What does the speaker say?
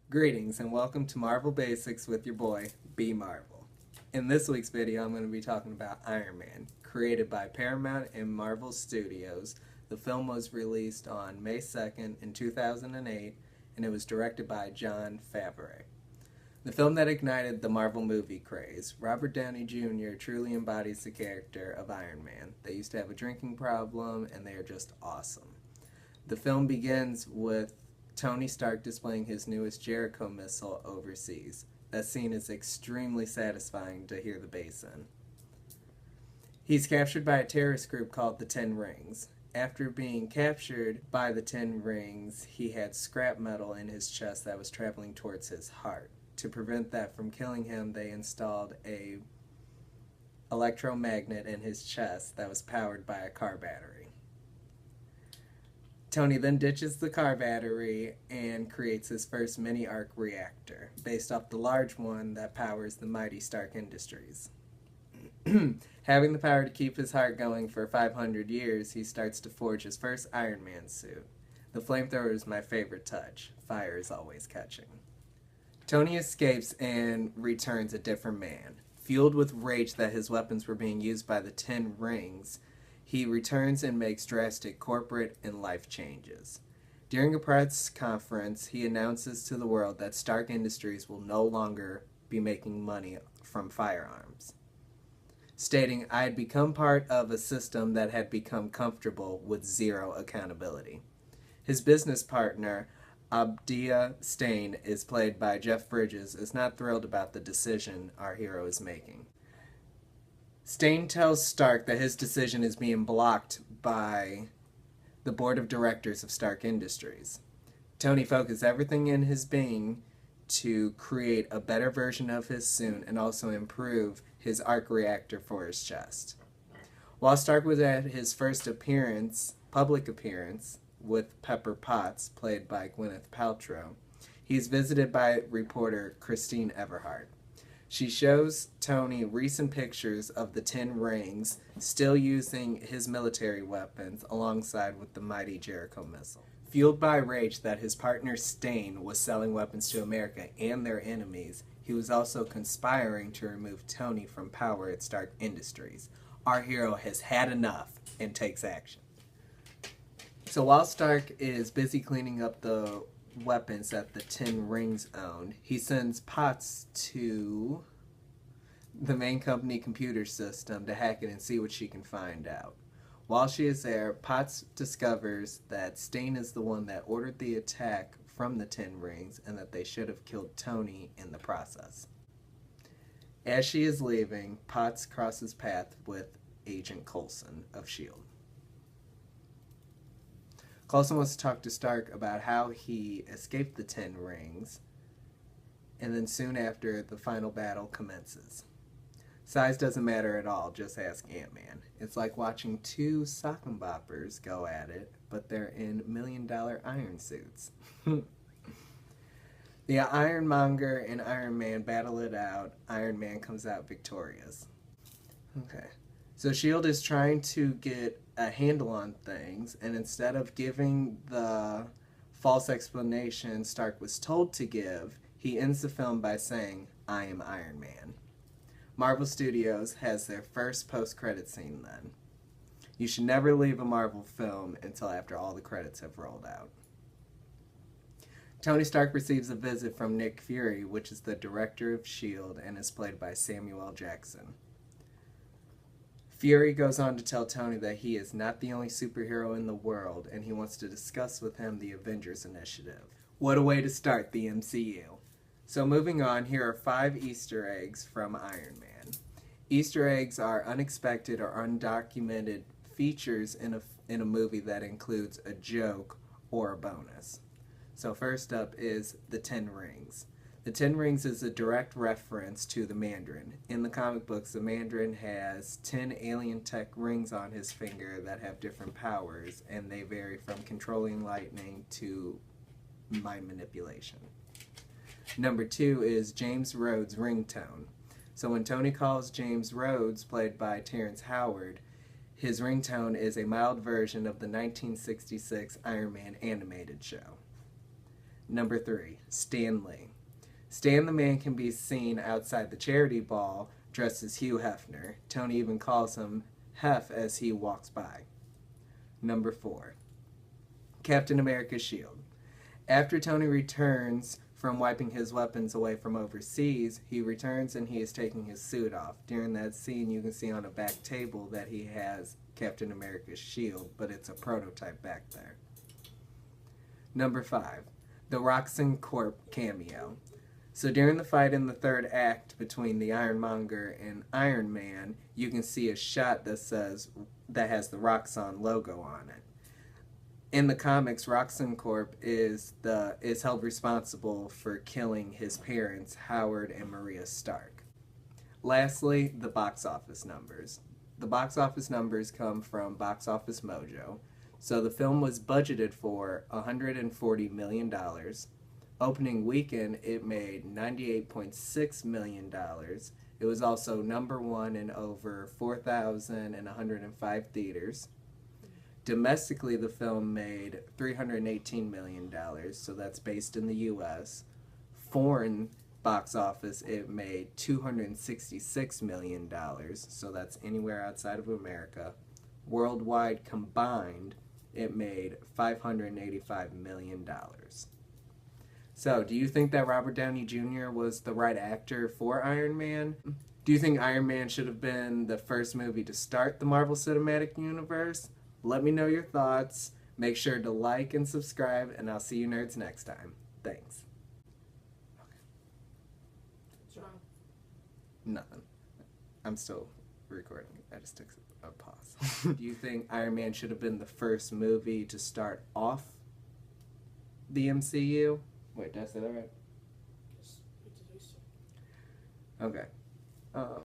Greetings and welcome to Marvel Basics with your boy, BMarvel. In this week's video, I'm going to be talking about Iron Man. Created by Paramount and Marvel Studios, the film was released on May 2nd in 2008, and it was directed by Jon Favreau. The film that ignited the Marvel movie craze, Robert Downey Jr. truly embodies the character of Iron Man. They used to have a drinking problem, and they are just awesome. The film begins with Tony Stark displaying his newest Jericho missile overseas. That scene is extremely satisfying to hear the bass in. He's captured by a terrorist group called the Ten Rings. After being captured by the Ten Rings, he had scrap metal in his chest that was traveling towards his heart. To prevent that from killing him, they installed a electromagnet in his chest that was powered by a car battery. Tony then ditches the car battery and creates his first mini-arc reactor, based off the large one that powers the mighty Stark Industries. Having the power to keep his heart going for 500 years, he starts to forge his first Iron Man suit. The flamethrower is my favorite touch. Fire is always catching. Tony escapes and returns a different man. Fueled with rage that his weapons were being used by the Ten Rings, he returns and makes drastic corporate and life changes. During a press conference, he announces to the world that Stark Industries will no longer be making money from firearms, stating, "I had become part of a system that had become comfortable with zero accountability." His business partner, Abdia Stain, is played by Jeff Bridges, is not thrilled about the decision our hero is making. Stain tells Stark that his decision is being blocked by the board of directors of Stark Industries. Tony focuses everything in his being to create a better version of his suit and also improve his arc reactor for his chest. While Stark was at his first public appearance, with Pepper Potts, played by Gwyneth Paltrow, he's visited by reporter Christine Everhart. She shows Tony recent pictures of the Ten Rings still using his military weapons alongside with the mighty Jericho missile. Fueled by rage that his partner Stain was selling weapons to America and their enemies, he was also conspiring to remove Tony from power at Stark Industries. Our hero has had enough and takes action. So while Stark is busy cleaning up the weapons that the Ten Rings owned, he sends Potts to the main company computer system to hack it and see what she can find out. While she is there, Potts discovers that Stain is the one that ordered the attack from the Ten Rings and that they should have killed Tony in the process. As she is leaving, Potts crosses paths with Agent Coulson of S.H.I.E.L.D. Coulson wants to talk to Stark about how he escaped the Ten Rings, and then soon after, the final battle commences. Size doesn't matter at all, just ask Ant-Man. It's like watching two sock and boppers go at it, but they're in million-dollar iron suits. The Ironmonger and Iron Man battle it out. Iron Man comes out victorious. Okay. So S.H.I.E.L.D. is trying to get a handle on things, and instead of giving the false explanation Stark was told to give, he ends the film by saying, "I am Iron Man." Marvel Studios has their first post-credit scene then. You should never leave a Marvel film until after all the credits have rolled out. Tony Stark receives a visit from Nick Fury, which is the director of S.H.I.E.L.D. and is played by Samuel L. Jackson. Fury goes on to tell Tony that he is not the only superhero in the world, and he wants to discuss with him the Avengers Initiative. What a way to start the MCU. So moving on, here are 5 Easter eggs from Iron Man. Easter eggs are unexpected or undocumented features in a movie that includes a joke or a bonus. So first up is the Ten Rings. The Ten Rings is a direct reference to the Mandarin. In the comic books, the Mandarin has 10 alien tech rings on his finger that have different powers, and they vary from controlling lightning to mind manipulation. Number 2 is James Rhodes' ringtone. So when Tony calls James Rhodes, played by Terrence Howard, his ringtone is a mild version of the 1966 Iron Man animated show. Number 3, Stan Lee. Stan the Man can be seen outside the charity ball dressed as Hugh Hefner. Tony even calls him Hef as he walks by. Number 4, Captain America's shield. After Tony returns from wiping his weapons away from overseas, he returns and he is taking his suit off. During that scene, you can see on a back table that he has Captain America's shield, but it's a prototype back there. Number 5, the Roxxon Corp cameo. So during the fight in the third act between the Ironmonger and Iron Man, you can see a shot that has the Roxxon logo on it. In the comics, Roxxon Corp is held responsible for killing his parents, Howard and Maria Stark. Lastly, the box office numbers. The box office numbers come from Box Office Mojo. So the film was budgeted for $140 million. Opening weekend, it made $98.6 million. It was also number 1 in over 4,105 theaters. Domestically, the film made $318 million, so that's based in the U.S. Foreign box office, it made $266 million, so that's anywhere outside of America. Worldwide combined, it made $585 million. So, do you think that Robert Downey Jr. was the right actor for Iron Man? Do you think Iron Man should have been the first movie to start the Marvel Cinematic Universe? Let me know your thoughts. Make sure to like and subscribe, and I'll see you nerds next time. Thanks. What's wrong? Nothing. I'm still recording. I just took a pause. Do you think Iron Man should have been the first movie to start off the MCU? Wait, did I say that right? Yes, you did. Okay.